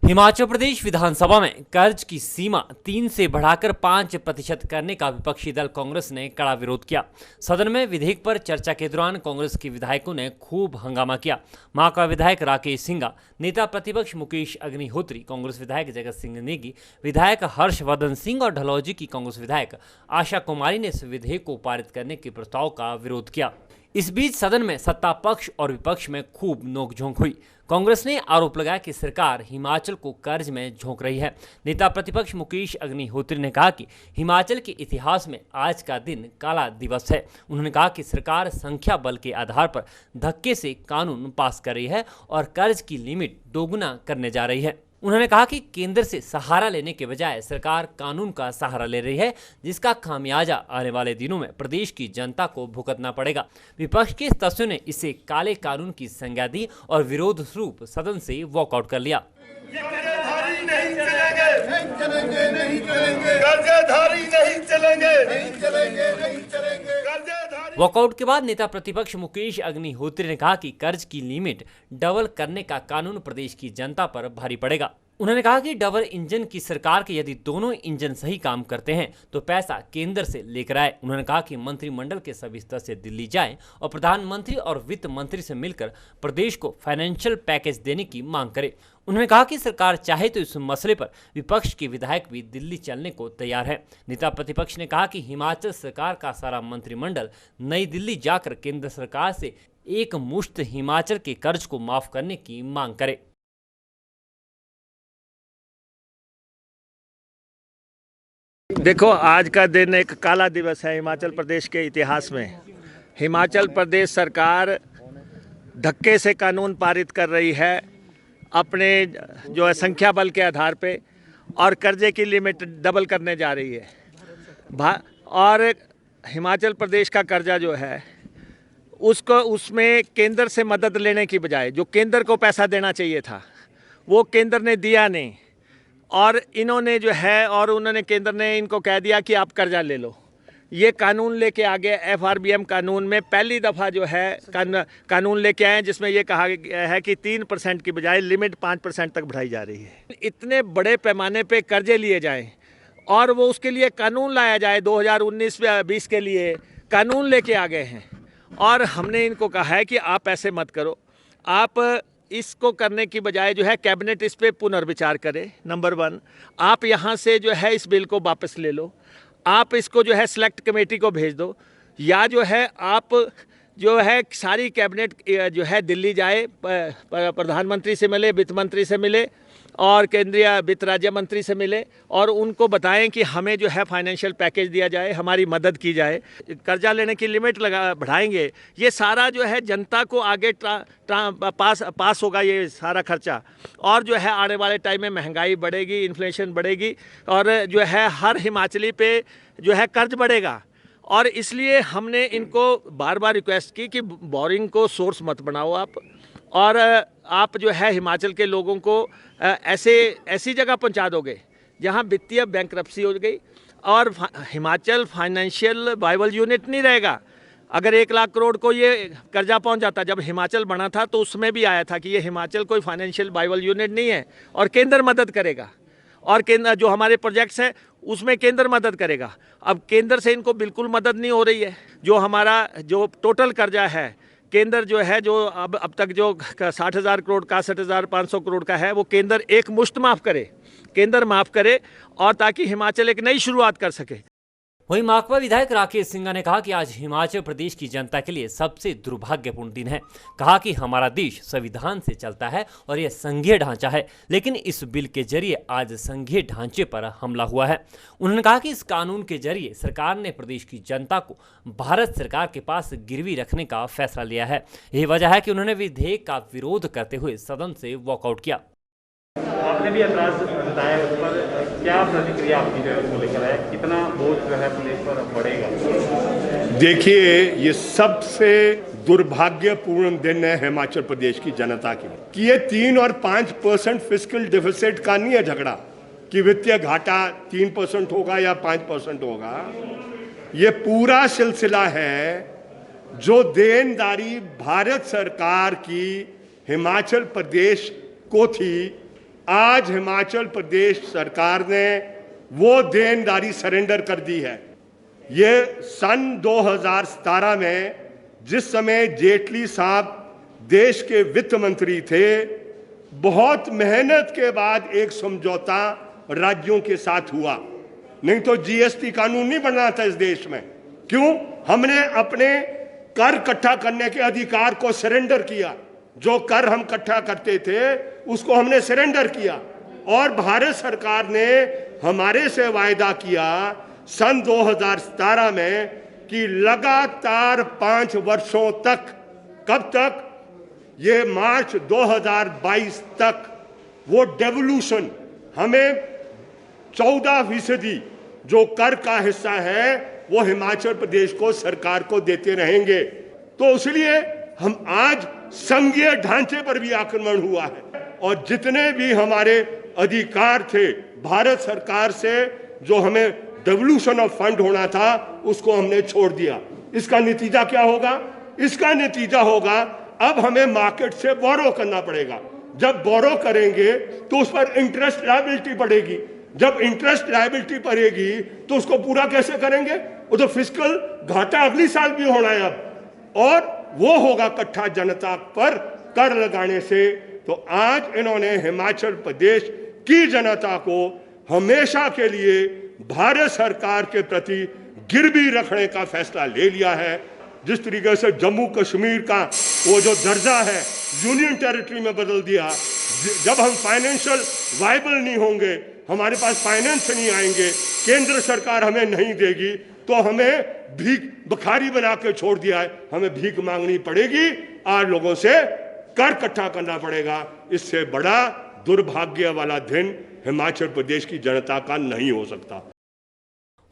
हिमाचल प्रदेश विधानसभा में कर्ज की सीमा 3 से बढ़ाकर 5% करने का विपक्षी दल कांग्रेस ने कड़ा विरोध किया। सदन में विधेयक पर चर्चा के दौरान कांग्रेस के विधायकों ने खूब हंगामा किया। माकपा विधायक राकेश सिंघा, नेता प्रतिपक्ष मुकेश अग्निहोत्री, कांग्रेस विधायक जगत सिंह नेगी, विधायक हर्षवर्धन सिंह और डलहौजी की कांग्रेस विधायक आशा कुमारी ने इस विधेयक को पारित करने के प्रस्ताव का विरोध किया। इस बीच सदन में सत्ता पक्ष और विपक्ष में खूब नोकझोंक हुई। कांग्रेस ने आरोप लगाया कि सरकार हिमाचल को कर्ज में झोंक रही है। नेता प्रतिपक्ष मुकेश अग्निहोत्री ने कहा कि हिमाचल के इतिहास में आज का दिन काला दिवस है। उन्होंने कहा कि सरकार संख्या बल के आधार पर धक्के से कानून पास कर रही है और कर्ज की लिमिट दोगुना करने जा रही है। उन्होंने कहा कि केंद्र से सहारा लेने के बजाय सरकार कानून का सहारा ले रही है, जिसका खामियाजा आने वाले दिनों में प्रदेश की जनता को भुगतना पड़ेगा। विपक्ष के सदस्यों ने इसे काले कानून की संज्ञा दी और विरोध स्वरूप सदन से वॉकआउट कर लिया। वॉकआउट के बाद नेता प्रतिपक्ष मुकेश अग्निहोत्री ने कहा कि कर्ज की लिमिट डबल करने का कानून प्रदेश की जनता पर भारी पड़ेगा। उन्होंने कहा कि डबल इंजन की सरकार के यदि दोनों इंजन सही काम करते हैं तो पैसा केंद्र से लेकर आए। उन्होंने कहा कि मंत्रिमंडल के सभी सदस्य दिल्ली जाएं और प्रधानमंत्री और वित्त मंत्री से मिलकर प्रदेश को फाइनेंशियल पैकेज देने की मांग करें। उन्होंने कहा कि सरकार चाहे तो इस मसले पर विपक्ष के विधायक भी दिल्ली चलने को तैयार है। नेता प्रतिपक्ष ने कहा कि हिमाचल सरकार का सारा मंत्रिमंडल नई दिल्ली जाकर केंद्र सरकार से एक मुश्त हिमाचल के कर्ज को माफ करने की मांग करे। देखो, आज का दिन एक काला दिवस है हिमाचल प्रदेश के इतिहास में। हिमाचल प्रदेश सरकार धक्के से कानून पारित कर रही है अपने जो है संख्या बल के आधार पे, और कर्जे की लिमिट डबल करने जा रही है। और हिमाचल प्रदेश का कर्जा जो है उसमें केंद्र से मदद लेने की बजाय जो केंद्र को पैसा देना चाहिए था वो केंद्र ने दिया नहीं, और इन्होंने जो है और उन्होंने केंद्र ने इनको कह दिया कि आप कर्जा ले लो। ये कानून लेके आगे FRBM कानून में पहली दफ़ा जो है कानून लेके आए जिसमें ये कहा गया है कि 3% की बजाय लिमिट 5% तक बढ़ाई जा रही है। इतने बड़े पैमाने पे कर्जे लिए जाएं और वो उसके लिए कानून लाया जाए, 2019-20 के लिए कानून लेके आ गए हैं, और हमने इनको कहा है कि आप ऐसे मत करो। आप इसको करने की बजाय जो है कैबिनेट इस पे पुनर्विचार करे। नंबर 1, आप यहाँ से जो है इस बिल को वापस ले लो, आप इसको जो है सेलेक्ट कमेटी को भेज दो, या जो है आप जो है सारी कैबिनेट जो है दिल्ली जाए, प्रधानमंत्री से मिले, वित्त मंत्री से मिले और केंद्रीय वित्त राज्य मंत्री से मिले, और उनको बताएं कि हमें जो है फाइनेंशियल पैकेज दिया जाए, हमारी मदद की जाए, कर्जा लेने की लिमिट बढ़ाएंगे। ये सारा जो है जनता को आगे पास होगा ये सारा खर्चा, और जो है आने वाले टाइम में महंगाई बढ़ेगी, इन्फ्लेशन बढ़ेगी, और जो है हर हिमाचली पे जो है कर्ज बढ़ेगा। और इसलिए हमने इनको बार बार रिक्वेस्ट की कि बोरिंग को सोर्स मत बनाओ आप, और आप जो है हिमाचल के लोगों को ऐसी जगह पहुंचा दोगे जहां वित्तीय बैंकरप्सी हो गई और हिमाचल फाइनेंशियल वाइबल यूनिट नहीं रहेगा। अगर 1 लाख करोड़ को ये कर्जा पहुंच जाता, जब हिमाचल बना था तो उसमें भी आया था कि ये हिमाचल कोई फाइनेंशियल वाइबल यूनिट नहीं है और केंद्र मदद करेगा, और केंद्र जो हमारे प्रोजेक्ट्स हैं उसमें केंद्र मदद करेगा। अब केंद्र से इनको बिल्कुल मदद नहीं हो रही है। जो हमारा जो टोटल कर्जा है केंद्र जो है जो अब तक जो 60,000 करोड़ का 61,500 करोड़ का है वो केंद्र एक मुश्त माफ़ करे, केंद्र माफ़ करे, और ताकि हिमाचल एक नई शुरुआत कर सके। वहीं माकपा विधायक राकेश सिंघा ने कहा कि आज हिमाचल प्रदेश की जनता के लिए सबसे दुर्भाग्यपूर्ण दिन है। कहा कि हमारा देश संविधान से चलता है और यह संघीय ढांचा है, लेकिन इस बिल के जरिए आज संघीय ढांचे पर हमला हुआ है। उन्होंने कहा कि इस कानून के जरिए सरकार ने प्रदेश की जनता को भारत सरकार के पास गिरवी रखने का फैसला लिया है। यही वजह है कि उन्होंने विधेयक का विरोध करते हुए सदन से वॉकआउट किया। आपने भी ऐतराज जताया उस पर, क्या प्रतिक्रिया आपकी जो है उसको लेकर है, कितना बोझ जो है प्रदेश पर बढ़ेगा? देखिए, ये सबसे दुर्भाग्यपूर्ण दिन है हिमाचल प्रदेश की जनता के लिए कि ये 3 और 5% फिस्कल डिफिसिट का नहीं है झगड़ा कि वित्तीय घाटा 3% होगा या 5% होगा। ये पूरा सिलसिला है जो देनदारी भारत सरकार की हिमाचल प्रदेश को थी आज हिमाचल प्रदेश सरकार ने वो देनदारी सरेंडर कर दी है। ये सन 2017 में जिस समय जेटली साहब देश के वित्त मंत्री थे, बहुत मेहनत के बाद एक समझौता राज्यों के साथ हुआ, नहीं तो जीएसटी कानून नहीं बनना था इस देश में। क्यों? हमने अपने कर इकट्ठा करने के अधिकार को सरेंडर किया। जो कर हम इकट्ठा करते थे उसको हमने सरेंडर किया, और भारत सरकार ने हमारे से वायदा किया सन 2017 में कि लगातार 5 वर्षों तक, कब तक? ये मार्च 2022 तक वो डेवोल्यूशन हमें 14% जो कर का हिस्सा है वो हिमाचल प्रदेश को सरकार को देते रहेंगे। तो इसलिए हम आज संघीय ढांचे पर भी आक्रमण हुआ है, और जितने भी हमारे अधिकार थे भारत सरकार से, जो हमें डेवोल्यूशन ऑफ फंड होना था, उसको हमने छोड़ दिया। इसका नतीजा क्या होगा? इसका नतीजा होगा अब हमें मार्केट से बोरो करना पड़ेगा। जब बोरो करेंगे तो उस पर इंटरेस्ट लायबिलिटी पड़ेगी। जब इंटरेस्ट लायबिलिटी पड़ेगी तो उसको पूरा कैसे करेंगे? वो तो फिस्कल घाटा अगली साल भी होना है अब, और वो होगा इकट्ठा जनता पर कर लगाने से। तो आज इन्होंने हिमाचल प्रदेश की जनता को हमेशा के लिए भारत सरकार के प्रति गिरवी रखने का फैसला ले लिया है। जिस तरीके से जम्मू कश्मीर का वो जो दर्जा है यूनियन टेरिटरी में बदल दिया, जब हम फाइनेंशियल वायबल नहीं होंगे, हमारे पास फाइनेंस नहीं आएंगे, केंद्र सरकार हमें नहीं देगी, तो हमें भीख भिखारी बना के छोड़ दिया है। हमें भीख मांगनी पड़ेगी, आज लोगों से कर इकट्ठा करना पड़ेगा। इससे बड़ा दुर्भाग्य वाला दिन हिमाचल प्रदेश की जनता का नहीं हो सकता।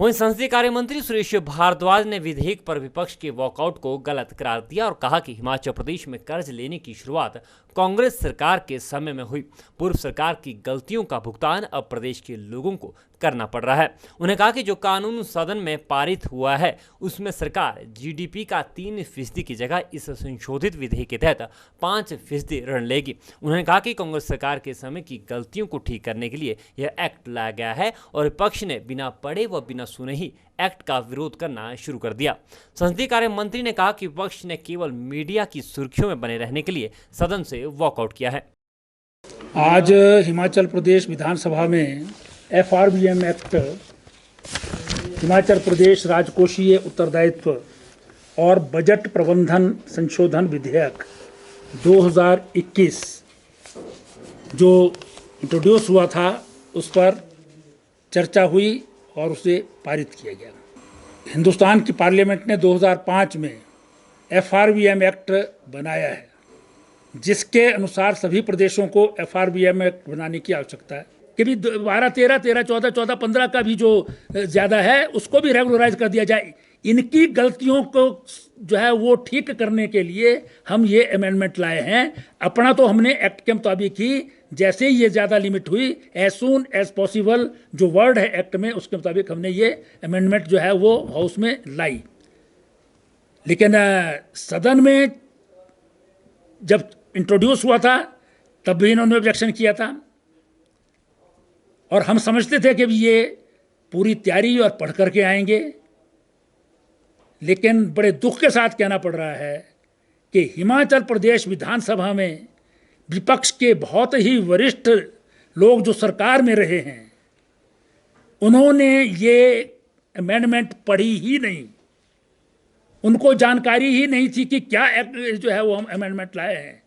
वहीं संसदीय कार्य मंत्री सुरेश भारद्वाज ने विधेयक पर विपक्ष के वॉकआउट को गलत करार दिया और कहा कि हिमाचल प्रदेश में कर्ज लेने की शुरुआत कांग्रेस सरकार के समय में हुई। पूर्व सरकार की गलतियों का भुगतान अब प्रदेश के लोगों को करना पड़ रहा है। उन्हें कहा कि जो कानून सदन में पारित हुआ है उसमें सरकार जीडीपी का 3% की जगह इस संशोधित विधेयक के तहत 5% ऋण लेगी। उन्होंने कहा कि कांग्रेस सरकार के समय की गलतियों को ठीक करने के लिए यह एक्ट लाया गया है और विपक्ष ने बिना पढ़े व बिना सुने ही एक्ट का विरोध करना शुरू कर दिया। संसदीय कार्य मंत्री ने कहा कि विपक्ष ने केवल मीडिया की सुर्खियों में बने रहने के लिए सदन से वॉकआउट किया है। आज हिमाचल प्रदेश विधानसभा में FRBM एक्ट, हिमाचल प्रदेश राजकोषीय उत्तरदायित्व और बजट प्रबंधन संशोधन विधेयक 2021 जो इंट्रोड्यूस हुआ था उस पर चर्चा हुई और उसे पारित किया गया। हिंदुस्तान की पार्लियामेंट ने 2005 में FRBM एक्ट बनाया है, जिसके अनुसार सभी प्रदेशों को FRBM एक्ट बनाने की आवश्यकता है कि भी 12, 13, 14, 14, 15 का भी जो ज़्यादा है उसको भी रेगुलराइज कर दिया जाए। इनकी गलतियों को जो है वो ठीक करने के लिए हम ये अमेंडमेंट लाए हैं। अपना तो हमने एक्ट के मुताबिक ही, जैसे ही ये ज़्यादा लिमिट हुई, एज सून एज पॉसिबल जो वर्ड है एक्ट में उसके मुताबिक हमने ये अमेंडमेंट जो है वो हाउस में लाई। लेकिन सदन में जब इंट्रोड्यूस हुआ था तब भी इन्होंने ऑब्जेक्शन किया था, और हम समझते थे कि ये पूरी तैयारी और पढ़ करके आएंगे। लेकिन बड़े दुख के साथ कहना पड़ रहा है कि हिमाचल प्रदेश विधानसभा में विपक्ष के बहुत ही वरिष्ठ लोग जो सरकार में रहे हैं, उन्होंने ये अमेंडमेंट पढ़ी ही नहीं। उनको जानकारी ही नहीं थी कि क्या एक्ट जो है वो हम अमेंडमेंट लाए हैं,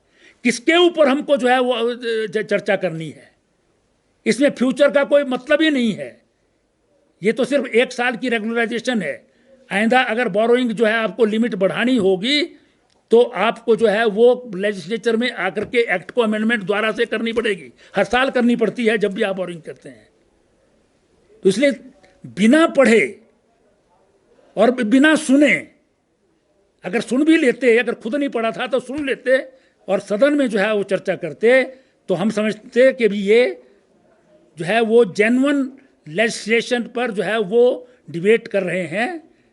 किसके ऊपर हमको जो है वो चर्चा करनी है। इसमें फ्यूचर का कोई मतलब ही नहीं है। ये तो सिर्फ 1 साल की रेगुलराइजेशन है। आइंदा अगर बोरोइंग जो है आपको लिमिट बढ़ानी होगी तो आपको जो है वो लेजिस्लेचर में आकर के एक्ट को अमेंडमेंट द्वारा से करनी पड़ेगी। हर साल करनी पड़ती है जब भी आप बोरोइंग करते हैं। तो इसलिए बिना पढ़े और बिना सुने, अगर सुन भी लेते, अगर खुद नहीं पढ़ा था तो सुन लेते और सदन में जो है वो चर्चा करते, तो हम समझते कि भी ये जो है वो जेन्युइन लेजिस्लेशन पर जो है वो डिबेट कर रहे हैं।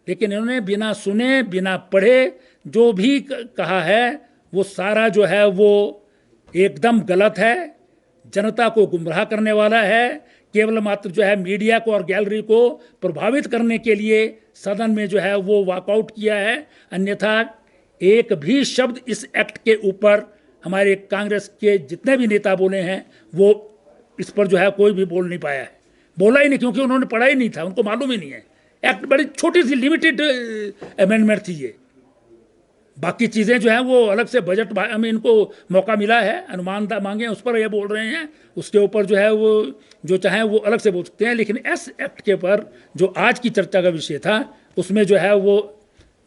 लेकिन इन्होंने बिना सुने, बिना पढ़े जो भी कहा है वो सारा जो है वो एकदम गलत है। जनता को गुमराह करने वाला है, केवल मात्र जो है मीडिया को और गैलरी को प्रभावित करने के लिए सदन में जो है वो वॉकआउट किया है। अन्यथा एक भी शब्द इस एक्ट के ऊपर हमारे कांग्रेस के जितने भी नेता बोले हैं वो इस पर जो है कोई भी बोल नहीं पाया है, बोला ही नहीं, क्योंकि उन्होंने पढ़ा ही नहीं था, उनको मालूम ही नहीं है। एक्ट बड़ी छोटी सी लिमिटेड अमेंडमेंट थी ये। बाकी चीज़ें जो हैं वो अलग से बजट में इनको मौका मिला है, अनुमान मांगे उस पर ये बोल रहे हैं, उसके ऊपर जो है वो जो चाहें वो अलग से बोल सकते हैं। लेकिन इस एक्ट के पर जो आज की चर्चा का विषय था उसमें जो है वो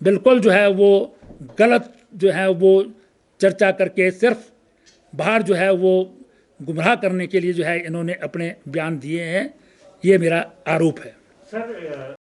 बिल्कुल जो है वो गलत जो है वो चर्चा करके सिर्फ बाहर जो है वो गुमराह करने के लिए जो है इन्होंने अपने बयान दिए हैं, ये मेरा आरोप है। सर